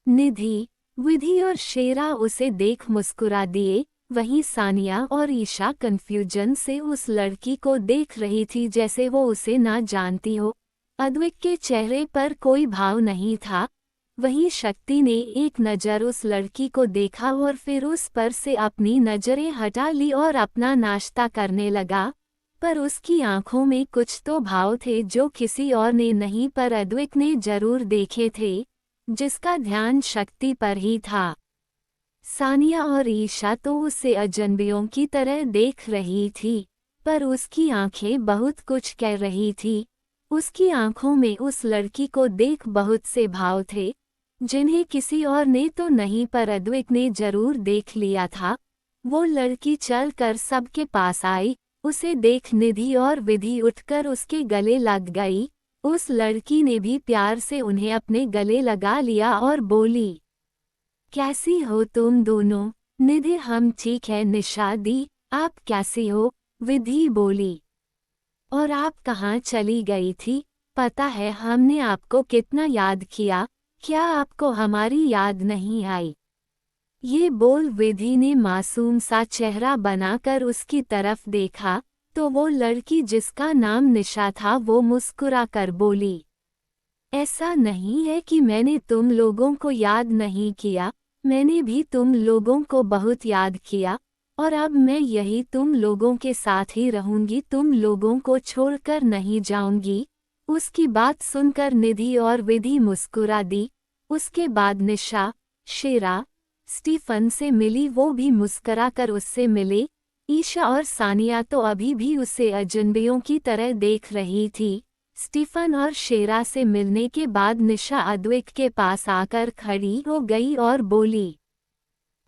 [SPEAKER 1] निधि, विधि और शेरा उसे देख मुस्कुरा दिए। वहीं सानिया और ईशा कंफ्यूजन से उस लड़की को देख रही थी जैसे वो उसे ना जानती हो। अद्विक के चेहरे पर कोई भाव नहीं था। वहीं शक्ति ने एक नज़र उस लड़की को देखा और फिर उस पर से अपनी नज़रें हटा ली और अपना नाश्ता करने लगा। पर उसकी आंखों में कुछ तो भाव थे जो किसी और ने नहीं, पर अद्विक ने जरूर देखे थे, जिसका ध्यान शक्ति पर ही था। सानिया और ईशा तो उसे अजनबियों की तरह देख रही थी, पर उसकी आंखें बहुत कुछ कह रही थी। उसकी आंखों में उस लड़की को देख बहुत से भाव थे, जिन्हें किसी और ने तो नहीं, पर अद्विक ने जरूर देख लिया था। वो लड़की चलकर सबके पास आई। उसे देख निधि और विधि उठकर उसके गले लग गई। उस लड़की ने भी प्यार से उन्हें अपने गले लगा लिया और बोली, कैसी हो तुम दोनों? निधि, हम ठीक है। निशा दी, आप कैसी हो? विधि बोली। और आप कहाँ चली गई थी? पता है हमने आपको कितना याद किया, क्या आपको हमारी याद नहीं आई? ये बोल विधि ने मासूम सा चेहरा बनाकर उसकी तरफ देखा, तो वो लड़की जिसका नाम निशा था वो मुस्कुरा कर बोली, ऐसा नहीं है कि मैंने तुम लोगों को याद नहीं किया, मैंने भी तुम लोगों को बहुत याद किया, और अब मैं यही तुम लोगों के साथ ही रहूंगी, तुम लोगों को छोड़कर नहीं जाऊंगी। उसकी बात सुनकर निधि और विधि मुस्कुरा दी। उसके बाद निशा, शेरा, स्टीफन से मिली, वो भी मुस्कुराकर उससे मिले। ईशा और सानिया तो अभी भी उसे अजनबियों की तरह देख रही थी। स्टीफन और शेरा से मिलने के बाद निशा अद्विक के पास आकर खड़ी हो गई और बोली,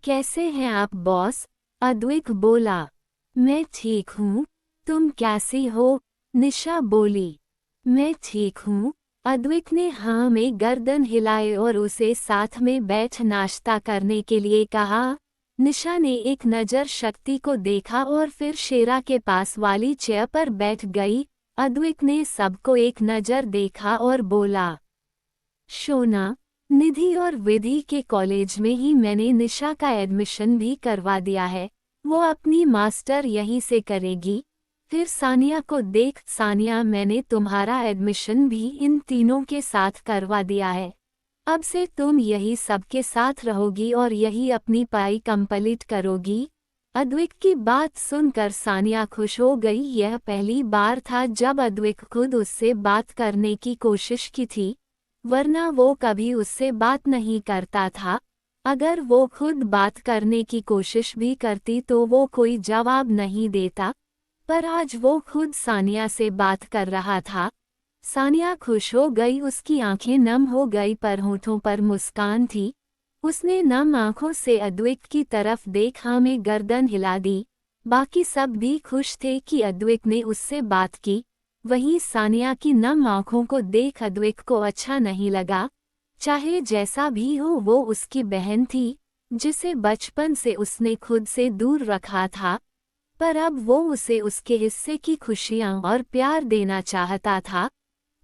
[SPEAKER 1] कैसे हैं आप बॉस? अद्विक बोला, मैं ठीक हूँ, तुम कैसी हो? निशा बोली, मैं ठीक हूँ। अद्विक ने हाँ में गर्दन हिलाए और उसे साथ में बैठ नाश्ता करने के लिए कहा। निशा ने एक नज़र शक्ति को देखा और फिर शेरा के पास वाली चेयर पर बैठ गई। अद्विक ने सबको एक नज़र देखा और बोला, शोना, निधि और विधि के कॉलेज में ही मैंने निशा का एडमिशन भी करवा दिया है, वो अपनी मास्टर यहीं से करेगी। फिर सानिया को देख, सानिया, मैंने तुम्हारा एडमिशन भी इन तीनों के साथ करवा दिया है, अब से तुम यही सबके साथ रहोगी और यही अपनी पढ़ाई कंप्लीट करोगी। अद्विक की बात सुनकर सानिया खुश हो गई। यह पहली बार था जब अद्विक खुद उससे बात करने की कोशिश की थी, वरना वो कभी उससे बात नहीं करता था। अगर वो खुद बात करने की कोशिश भी करती तो वो कोई जवाब नहीं देता, पर आज वो खुद सानिया से बात कर रहा था। सानिया खुश हो गई, उसकी आंखें नम हो गई पर होठों पर मुस्कान थी। उसने नम आंखों से अद्विक की तरफ देखा में गर्दन हिला दी। बाकी सब भी खुश थे कि अद्विक ने उससे बात की। वहीं सानिया की नम आंखों को देख अद्विक को अच्छा नहीं लगा। चाहे जैसा भी हो, वो उसकी बहन थी जिसे बचपन से उसने खुद से दूर रखा था, पर अब वो उसे उसके हिस्से की खुशियां और प्यार देना चाहता था।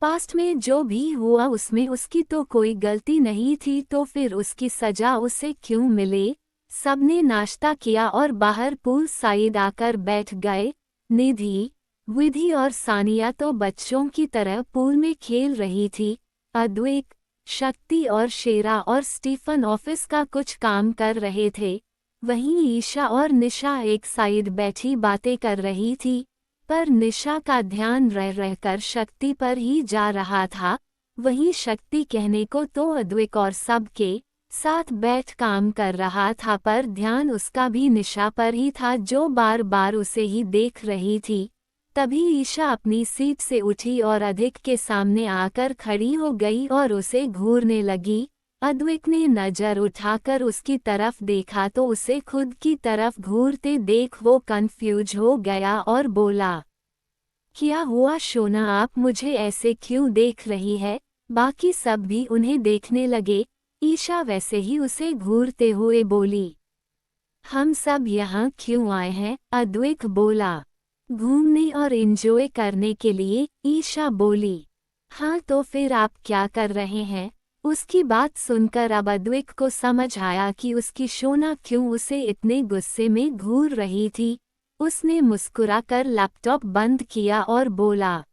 [SPEAKER 1] पास्ट में जो भी हुआ उसमें उसकी तो कोई गलती नहीं थी, तो फिर उसकी सजा उसे क्यों मिले? सबने नाश्ता किया और बाहर पूल साइड आकर बैठ गए। निधि, विधि और सानिया तो बच्चों की तरह पूल में खेल रही थी। अद्विक, शक्ति और शेरा और स्टीफन ऑफिस का कुछ काम कर रहे थे। वहीं ईशा और निशा एक साइड बैठी बातें कर रही थी, पर निशा का ध्यान रह रहकर शक्ति पर ही जा रहा था। वहीं शक्ति कहने को तो अद्विक और सब के साथ बैठ काम कर रहा था, पर ध्यान उसका भी निशा पर ही था जो बार बार उसे ही देख रही थी। तभी ईशा अपनी सीट से उठी और अद्विक के सामने आकर खड़ी हो गई और उसे घूरने लगी। अद्विक ने नजर उठाकर उसकी तरफ देखा तो उसे खुद की तरफ घूरते देख वो कंफ्यूज हो गया और बोला, क्या हुआ शोना, आप मुझे ऐसे क्यों देख रही है? बाकी सब भी उन्हें देखने लगे। ईशा वैसे ही उसे घूरते हुए बोली, हम सब यहाँ क्यों आए हैं? अद्विक बोला, घूमने और एंजॉय करने के लिए। ईशा बोली, हाँ तो फिर आप क्या कर रहे हैं? उसकी बात सुनकर अब अद्विक को समझ आया कि उसकी शोना क्यों उसे इतने गुस्से में घूर रही थी। उसने मुस्कुराकर लैपटॉप बंद किया और बोला,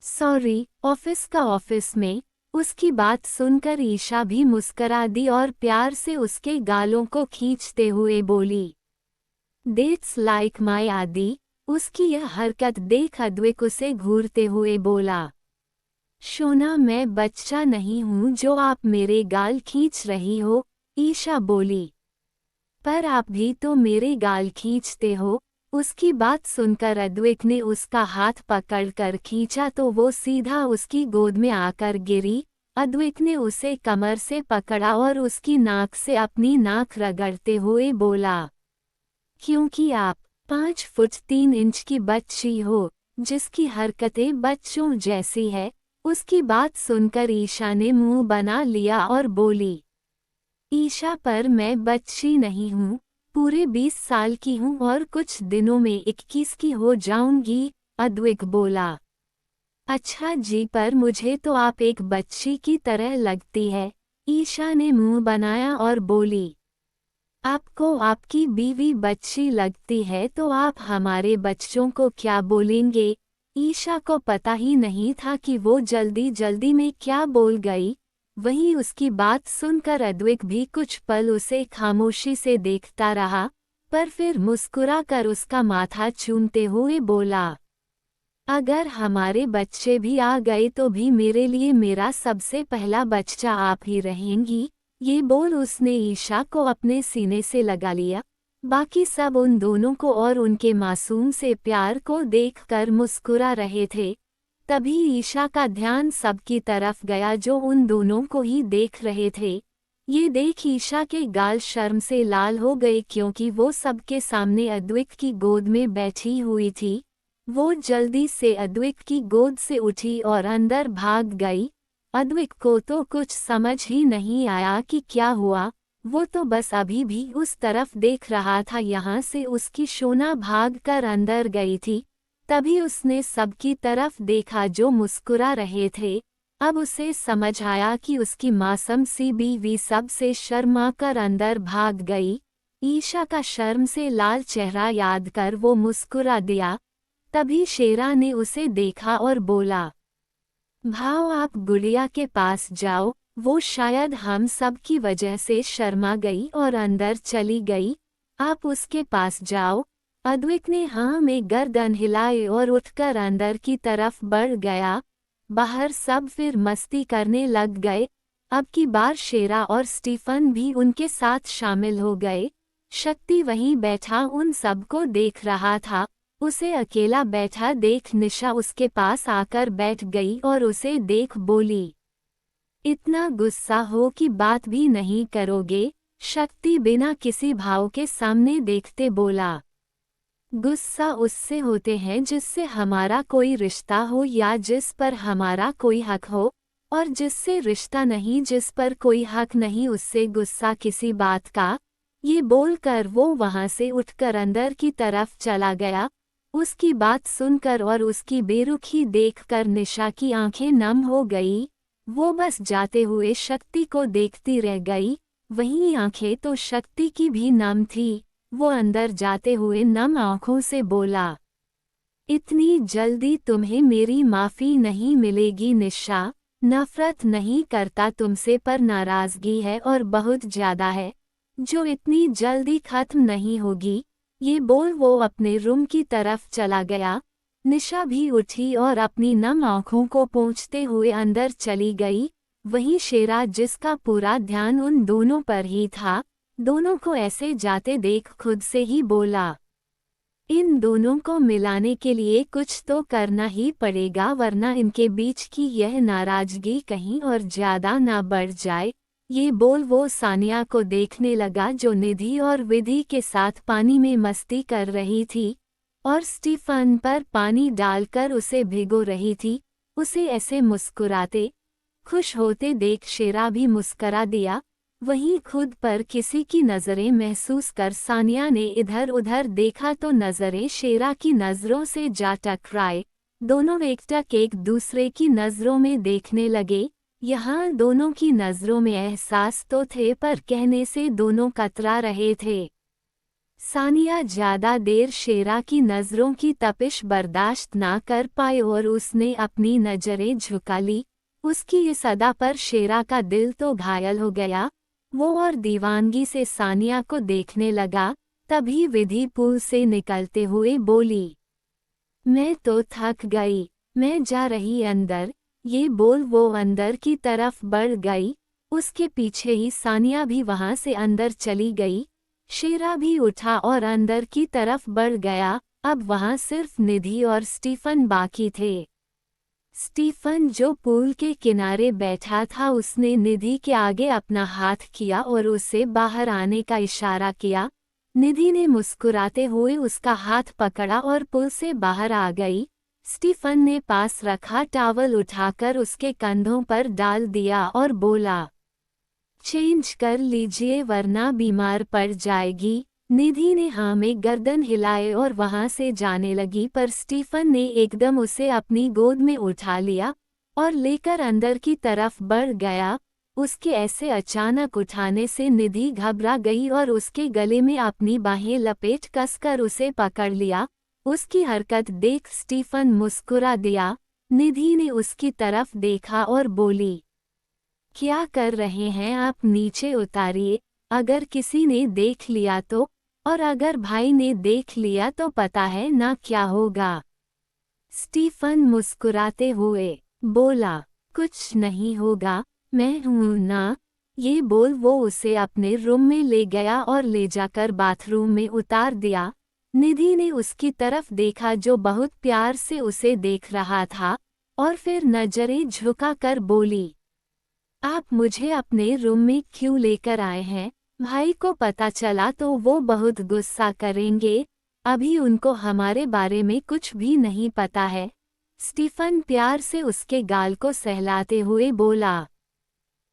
[SPEAKER 1] सॉरी, ऑफिस का ऑफिस में। उसकी बात सुनकर ईशा भी मुस्कुरा दी और प्यार से उसके गालों को खींचते हुए बोली, डेट्स लाइक माय आदि। उसकी यह हरकत देख अद्विक उसे घूरते हुए बोला, शोना, मैं बच्चा नहीं हूँ जो आप मेरे गाल खींच रही हो। ईशा बोली, पर आप भी तो मेरे गाल खींचते हो। उसकी बात सुनकर अद्विक ने उसका हाथ पकड़कर खींचा तो वो सीधा उसकी गोद में आकर गिरी। अद्विक ने उसे कमर से पकड़ा और उसकी नाक से अपनी नाक रगड़ते हुए बोला, क्योंकि आप 5 फुट 3 इंच की बच्ची हो जिसकी हरकतें बच्चों जैसी है, उसकी बात सुनकर ईशा ने मुंह बना लिया और बोली, ईशा पर मैं बच्ची नहीं हूँ, पूरे 20 साल की हूँ और कुछ दिनों में 21 की हो जाऊंगी। अद्विक बोला, अच्छा जी, पर मुझे तो आप एक बच्ची की तरह लगती है। ईशा ने मुंह बनाया और बोली, आपको आपकी बीवी बच्ची लगती है तो आप हमारे बच्चों को क्या बोलेंगे। ईशा को पता ही नहीं था कि वो जल्दी जल्दी में क्या बोल गई। वहीं उसकी बात सुनकर अद्विक भी कुछ पल उसे खामोशी से देखता रहा, पर फिर मुस्कुराकर उसका माथा चूमते हुए बोला, अगर हमारे बच्चे भी आ गए तो भी मेरे लिए मेरा सबसे पहला बच्चा आप ही रहेंगी। ये बोल उसने ईशा को अपने सीने से लगा लिया। बाकी सब उन दोनों को और उनके मासूम से प्यार को देखकर मुस्कुरा रहे थे। तभी ईशा का ध्यान सबकी तरफ गया जो उन दोनों को ही देख रहे थे। ये देख ईशा के गाल शर्म से लाल हो गए क्योंकि वो सबके सामने अद्विक की गोद में बैठी हुई थी। वो जल्दी से अद्विक की गोद से उठी और अंदर भाग गई। अद्विक को तो कुछ समझ ही नहीं आया कि क्या हुआ। वो तो बस अभी भी उस तरफ देख रहा था। यहाँ से उसकी शोना भाग कर अंदर गई थी। तभी उसने सबकी तरफ देखा जो मुस्कुरा रहे थे। अब उसे समझ आया कि उसकी मासूम सी बीवी सबसे शर्मा कर अंदर भाग गई। ईशा का शर्म से लाल चेहरा याद कर वो मुस्कुरा दिया। तभी शेरा ने उसे देखा और बोला, भाव आप गुड़िया के पास जाओ, वो शायद हम सब की वजह से शर्मा गई और अंदर चली गई। आप उसके पास जाओ। अद्विक ने हाँ में गर्दन हिलाए और उठकर अंदर की तरफ बढ़ गया। बाहर सब फिर मस्ती करने लग गए। अब की बार शेरा और स्टीफन भी उनके साथ शामिल हो गए। शक्ति वहीं बैठा उन सबको देख रहा था। उसे अकेला बैठा देख निशा उसके पास आकर बैठ गई और उसे देख बोली, इतना गुस्सा हो कि बात भी नहीं करोगे। शक्ति बिना किसी भाव के सामने देखते बोला, गुस्सा उससे होते हैं जिससे हमारा कोई रिश्ता हो या जिस पर हमारा कोई हक हो, और जिससे रिश्ता नहीं, जिस पर कोई हक नहीं, उससे गुस्सा किसी बात का। ये बोलकर वो वहां से उठकर अंदर की तरफ चला गया। उसकी बात सुनकर और उसकी बेरुखी देखकर निशा की आंखें नम हो गई। वो बस जाते हुए शक्ति को देखती रह गई। वहीं आंखें तो शक्ति की भी नम थी। वो अंदर जाते हुए नम आंखों से बोला, इतनी जल्दी तुम्हें मेरी माफ़ी नहीं मिलेगी निशा। नफरत नहीं करता तुमसे, पर नाराज़गी है और बहुत ज़्यादा है, जो इतनी जल्दी खत्म नहीं होगी। ये बोल वो अपने रूम की तरफ चला गया। निशा भी उठी और अपनी नम आंखों को पोंछते हुए अंदर चली गई। वहीं शेरा, जिसका पूरा ध्यान उन दोनों पर ही था, दोनों को ऐसे जाते देख खुद से ही बोला, इन दोनों को मिलाने के लिए कुछ तो करना ही पड़ेगा, वरना इनके बीच की यह नाराजगी कहीं और ज्यादा ना बढ़ जाए। ये बोल वो सानिया को देखने लगा जो निधि और विधि के साथ पानी में मस्ती कर रही थी और स्टीफन पर पानी डालकर उसे भिगो रही थी। उसे ऐसे मुस्कुराते, खुश होते देख शेरा भी मुस्करा दिया। वहीं खुद पर किसी की नज़रें महसूस कर सानिया ने इधर उधर देखा तो नज़रें शेरा की नज़रों से जा टकराए। दोनों एकटक एक दूसरे की नज़रों में देखने लगे। यहाँ दोनों की नज़रों में एहसास तो थे, पर कहने से दोनों कतरा रहे थे। सानिया ज़्यादा देर शेरा की नज़रों की तपिश बर्दाश्त ना कर पाई और उसने अपनी नज़रें झुका ली। उसकी इस अदा पर शेरा का दिल तो घायल हो गया। वो और दीवानगी से सानिया को देखने लगा। तभी विधि पूल से निकलते हुए बोली, मैं तो थक गई, मैं जा रही अंदर। ये बोल वो अंदर की तरफ बढ़ गई। उसके पीछे ही सानिया भी वहां से अंदर चली गई। शेरा भी उठा और अंदर की तरफ बढ़ गया। अब वहां सिर्फ निधि और स्टीफन बाकी थे। स्टीफन जो पूल के किनारे बैठा था, उसने निधि के आगे अपना हाथ किया और उसे बाहर आने का इशारा किया। निधि ने मुस्कुराते हुए उसका हाथ पकड़ा और पूल से बाहर आ गई। स्टीफन ने पास रखा टॉवल उठाकर उसके कंधों पर डाल दिया और बोला, चेंज कर लीजिए वरना बीमार पड़ जाएगी। निधि ने हाँ में गर्दन हिलाए और वहां से जाने लगी, पर स्टीफन ने एकदम उसे अपनी गोद में उठा लिया और लेकर अंदर की तरफ बढ़ गया। उसके ऐसे अचानक उठाने से निधि घबरा गई और उसके गले में अपनी बाहें लपेट कसकर उसे पकड़ लिया। उसकी हरकत देख स्टीफन मुस्कुरा दिया। निधि ने उसकी तरफ देखा और बोली, क्या कर रहे हैं आप, नीचे उतारिए, अगर किसी ने देख लिया तो, और अगर भाई ने देख लिया तो पता है ना क्या होगा। स्टीफन मुस्कुराते हुए बोला, कुछ नहीं होगा, मैं हूं ना। ये बोल वो उसे अपने रूम में ले गया और ले जाकर बाथरूम में उतार दिया। निधि ने उसकी तरफ देखा जो बहुत प्यार से उसे देख रहा था, और फिर नजरें झुकाकर बोली, आप मुझे अपने रूम में क्यों लेकर आए हैं? भाई को पता चला तो वो बहुत गुस्सा करेंगे। अभी उनको हमारे बारे में कुछ भी नहीं पता है। स्टीफन प्यार से उसके गाल को सहलाते हुए बोला,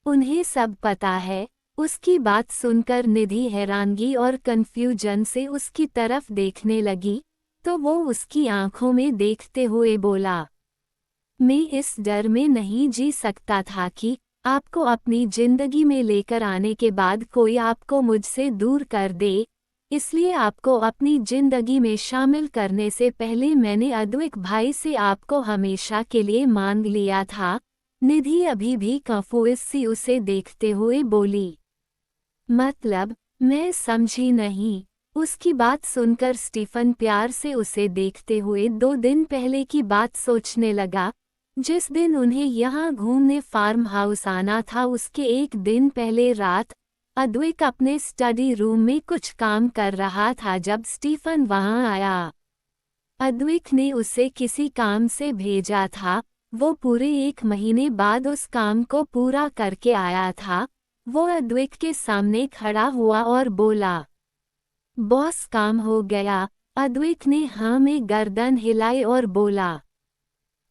[SPEAKER 1] उन्हें सब पता है। उसकी बात सुनकर निधि हैरानगी और कंफ्यूजन से उसकी तरफ देखने लगी, तो वो उसकी आंखों में देखते हुए बोला, मैं इस डर में नहीं जी सकता था कि आपको अपनी जिंदगी में लेकर आने के बाद कोई आपको मुझसे दूर कर दे। इसलिए आपको अपनी जिंदगी में शामिल करने से पहले मैंने अद्विक भाई से आपको हमेशा के लिए मांग लिया था। निधि अभी भी कंफ्यूज सी उसे देखते हुए बोली, मतलब, मैं समझी नहीं। उसकी बात सुनकर स्टीफन प्यार से उसे देखते हुए 2 दिन पहले की बात सोचने लगा, जिस दिन उन्हें यहाँ घूमने फार्म हाउस आना था। उसके 1 दिन पहले रात अद्विक अपने स्टडी रूम में कुछ काम कर रहा था जब स्टीफन वहां आया। अद्विक ने उसे किसी काम से भेजा था। वो पूरे 1 महीने बाद उस काम को पूरा करके आया था। वो अद्विक के सामने खड़ा हुआ और बोला, बॉस काम हो गया। अद्विक ने हाँ में गर्दन हिलाई और बोला,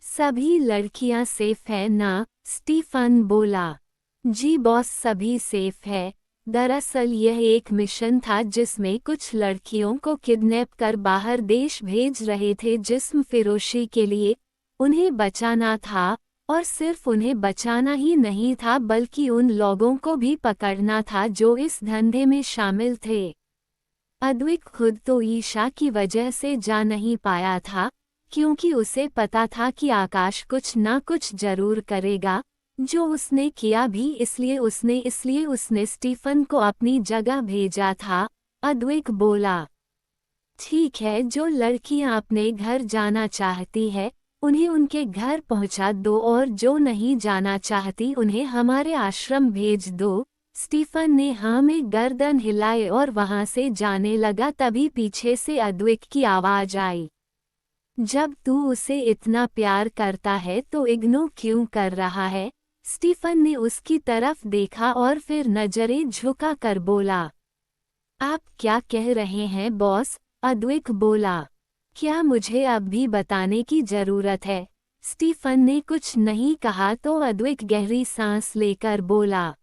[SPEAKER 1] सभी लड़कियां सेफ है ना? स्टीफन बोला, जी बॉस, सभी सेफ है। दरअसल यह एक मिशन था जिसमें कुछ लड़कियों को किडनैप कर बाहर देश भेज रहे थे जिस्म फिरोशी के लिए। उन्हें बचाना था, और सिर्फ उन्हें बचाना ही नहीं था बल्कि उन लोगों को भी पकड़ना था जो इस धंधे में शामिल थे। अद्विक खुद तो ईशा की वजह से जा नहीं पाया था, क्योंकि उसे पता था कि आकाश कुछ ना कुछ जरूर करेगा, जो उसने किया भी इसलिए उसने स्टीफन को अपनी जगह भेजा था। अद्विक बोला, ठीक है, जो लड़कियां अपने घर जाना चाहती है उन्हें उनके घर पहुंचा दो, और जो नहीं जाना चाहती उन्हें हमारे आश्रम भेज दो। स्टीफन ने हाँ में गर्दन हिलाए और वहां से जाने लगा। तभी पीछे से अद्विक की आवाज आई, जब तू उसे इतना प्यार करता है तो इग्नोर क्यों कर रहा है? स्टीफन ने उसकी तरफ देखा और फिर नजरें झुका कर बोला, आप क्या कह रहे हैं बॉस? अद्विक बोला, क्या मुझे अब भी बताने की जरूरत है? स्टीफन ने कुछ नहीं कहा तो अद्विक गहरी सांस लेकर बोला,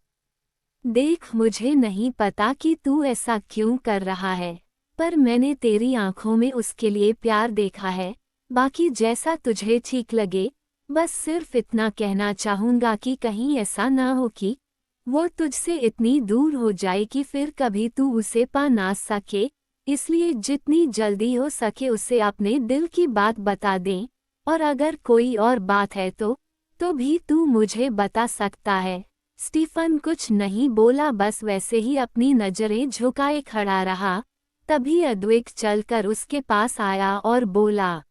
[SPEAKER 1] देख, मुझे नहीं पता कि तू ऐसा क्यों कर रहा है, पर मैंने तेरी आंखों में उसके लिए प्यार देखा है। बाकी जैसा तुझे ठीक लगे। बस सिर्फ इतना कहना चाहूँगा कि कहीं ऐसा ना हो कि वो तुझसे इतनी दूर हो जाए कि फिर कभी तू उसे पा ना सके। इसलिए जितनी जल्दी हो सके उसे अपने दिल की बात बता दें, और अगर कोई और बात है तो भी तू मुझे बता सकता है। स्टीफन कुछ नहीं बोला, बस वैसे ही अपनी नजरें झुकाए खड़ा रहा। तभी अद्विक चलकर उसके पास आया और बोला,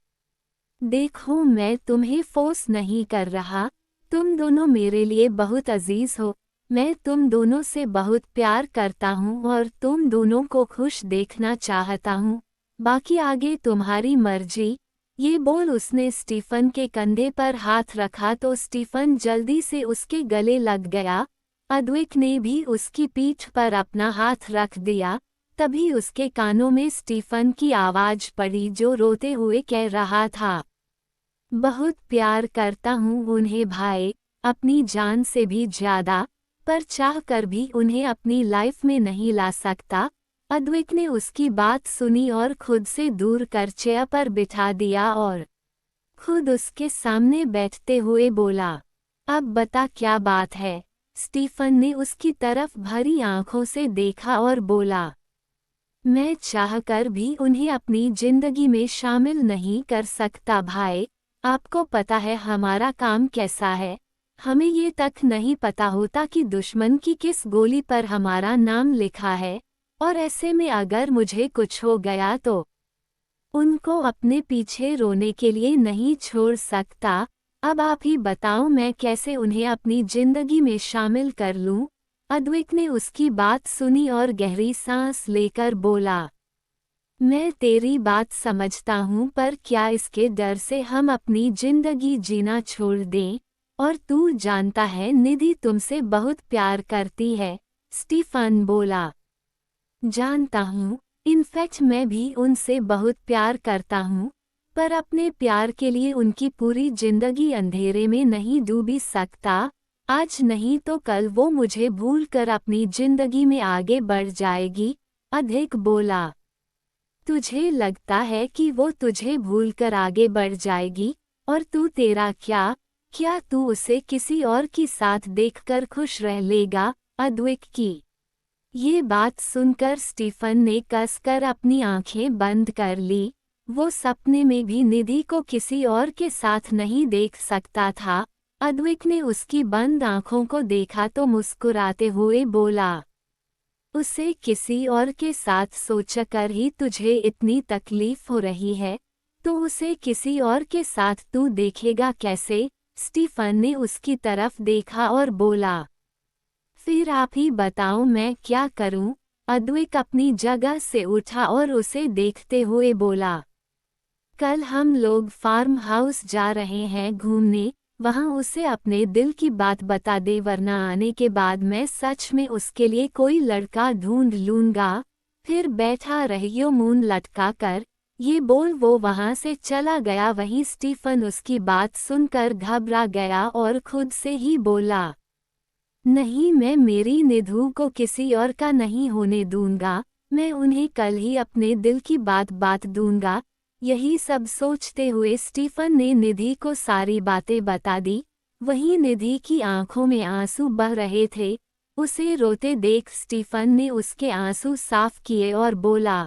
[SPEAKER 1] देखो, मैं तुम्हें फोर्स नहीं कर रहा। तुम दोनों मेरे लिए बहुत अजीज हो। मैं तुम दोनों से बहुत प्यार करता हूँ और तुम दोनों को खुश देखना चाहता हूँ। बाकी आगे तुम्हारी मर्जी। ये बोल उसने स्टीफन के कंधे पर हाथ रखा तो स्टीफन जल्दी से उसके गले लग गया। अद्विक ने भी उसकी पीठ पर अपना हाथ रख दिया। तभी उसके कानों में स्टीफन की आवाज पड़ी जो रोते हुए कह रहा था, बहुत प्यार करता हूँ उन्हें भाई, अपनी जान से भी ज्यादा, पर चाह कर भी उन्हें अपनी लाइफ में नहीं ला सकता। अद्विक ने उसकी बात सुनी और खुद से दूर कर चेयर पर बिठा दिया और खुद उसके सामने बैठते हुए बोला, अब बता क्या बात है। स्टीफन ने उसकी तरफ भरी आंखों से देखा और बोला, मैं चाहकर भी उन्हें अपनी जिंदगी में शामिल नहीं कर सकता भाई। आपको पता है हमारा काम कैसा है, हमें ये तक नहीं पता होता कि दुश्मन की किस गोली पर हमारा नाम लिखा है, और ऐसे में अगर मुझे कुछ हो गया तो उनको अपने पीछे रोने के लिए नहीं छोड़ सकता। अब आप ही बताओ मैं कैसे उन्हें अपनी जिंदगी में शामिल कर लूं। अद्विक ने उसकी बात सुनी और गहरी सांस लेकर बोला, मैं तेरी बात समझता हूं, पर क्या इसके डर से हम अपनी जिंदगी जीना छोड़ दें। और तू जानता है निधि तुमसे बहुत प्यार करती है। स्टीफन बोला, जानता हूँ, इनफैक्ट मैं भी उनसे बहुत प्यार करता हूँ, पर अपने प्यार के लिए उनकी पूरी जिंदगी अंधेरे में नहीं डूबी सकता। आज नहीं तो कल वो मुझे भूलकर अपनी जिंदगी में आगे बढ़ जाएगी। अधिक बोला, तुझे लगता है कि वो तुझे भूलकर आगे बढ़ जाएगी, और तू तेरा क्या तू उसे किसी और की साथ देखकर खुश रह लेगा। अद्विक की ये बात सुनकर स्टीफन ने कसकर अपनी आंखें बंद कर ली। वो सपने में भी निधि को किसी और के साथ नहीं देख सकता था। अद्विक ने उसकी बंद आंखों को देखा तो मुस्कुराते हुए बोला, उसे किसी और के साथ सोचकर ही तुझे इतनी तकलीफ हो रही है, तो उसे किसी और के साथ तू देखेगा कैसे। स्टीफन ने उसकी तरफ देखा और बोला, फिर आप ही बताओ मैं क्या करूं। अद्विक अपनी जगह से उठा और उसे देखते हुए बोला, कल हम लोग फार्म हाउस जा रहे हैं घूमने, वहां उसे अपने दिल की बात बता दे, वरना आने के बाद मैं सच में उसके लिए कोई लड़का ढूंढ लूंगा। फिर बैठा रहियो मुंह लटका कर। ये बोल वो वहां से चला गया। वहीं स्टीफन उसकी बात सुनकर घबरा गया और खुद से ही बोला, नहीं, मैं मेरी निधु को किसी और का नहीं होने दूंगा, मैं उन्हें कल ही अपने दिल की बात दूंगा। यही सब सोचते हुए स्टीफन ने निधि को सारी बातें बता दी। वहीं निधि की आंखों में आंसू बह रहे थे। उसे रोते देख स्टीफन ने उसके आंसू साफ किए और बोला,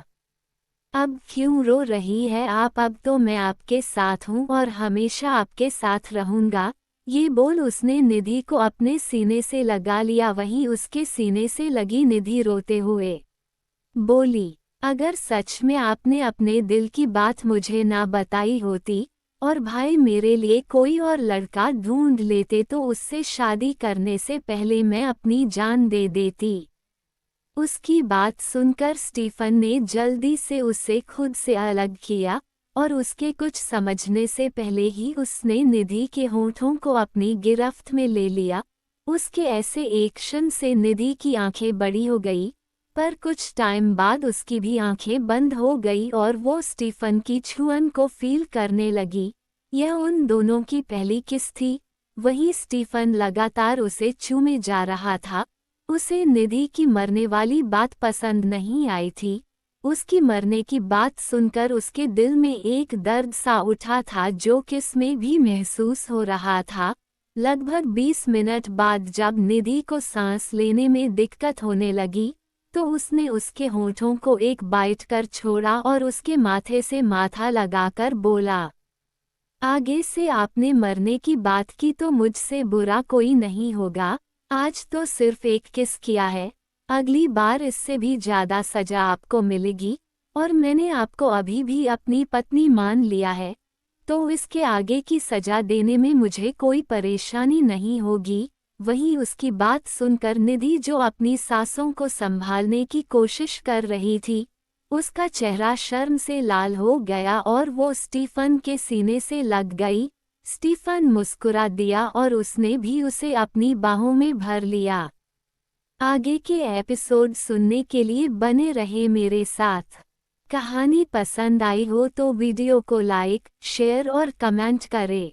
[SPEAKER 1] अब क्यों रो रही है आप, अब तो मैं आपके साथ हूँ और हमेशा आपके साथ रहूंगा। ये बोल उसने निधि को अपने सीने से लगा लिया। वहीं उसके सीने से लगी निधि रोते हुए बोली, अगर सच में आपने अपने दिल की बात मुझे ना बताई होती और भाई मेरे लिए कोई और लड़का ढूंढ लेते तो उससे शादी करने से पहले मैं अपनी जान दे देती। उसकी बात सुनकर स्टीफन ने जल्दी से उसे खुद से अलग किया और उसके कुछ समझने से पहले ही उसने निधि के होठों को अपनी गिरफ्त में ले लिया। उसके ऐसे एक्शन से निधि की आंखें बड़ी हो गई, पर कुछ टाइम बाद उसकी भी आंखें बंद हो गई और वो स्टीफन की छुअन को फील करने लगी। यह उन दोनों की पहली किस थी। वहीं स्टीफन लगातार उसे चूमे जा रहा था। उसे निधि की मरने वाली बात पसंद नहीं आई थी। उसकी मरने की बात सुनकर उसके दिल में एक दर्द सा उठा था जो किस में भी महसूस हो रहा था। लगभग 20 मिनट बाद जब निधि को सांस लेने में दिक्कत होने लगी तो उसने उसके होठों को एक बाइट कर छोड़ा और उसके माथे से माथा लगाकर बोला, आगे से आपने मरने की बात की तो मुझसे बुरा कोई नहीं होगा। आज तो सिर्फ एक किस किया है, अगली बार इससे भी ज्यादा सजा आपको मिलेगी। और मैंने आपको अभी भी अपनी पत्नी मान लिया है, तो इसके आगे की सजा देने में मुझे कोई परेशानी नहीं होगी। वहीं उसकी बात सुनकर निधि जो अपनी सांसों को संभालने की कोशिश कर रही थी, उसका चेहरा शर्म से लाल हो गया और वो स्टीफन के सीने से लग गई। स्टीफन मुस्कुरा दिया और उसने भी उसे अपनी बाहों में भर लिया। आगे के एपिसोड सुनने के लिए बने रहे मेरे साथ। कहानी पसंद आई हो तो वीडियो को लाइक, शेयर और कमेंट करें।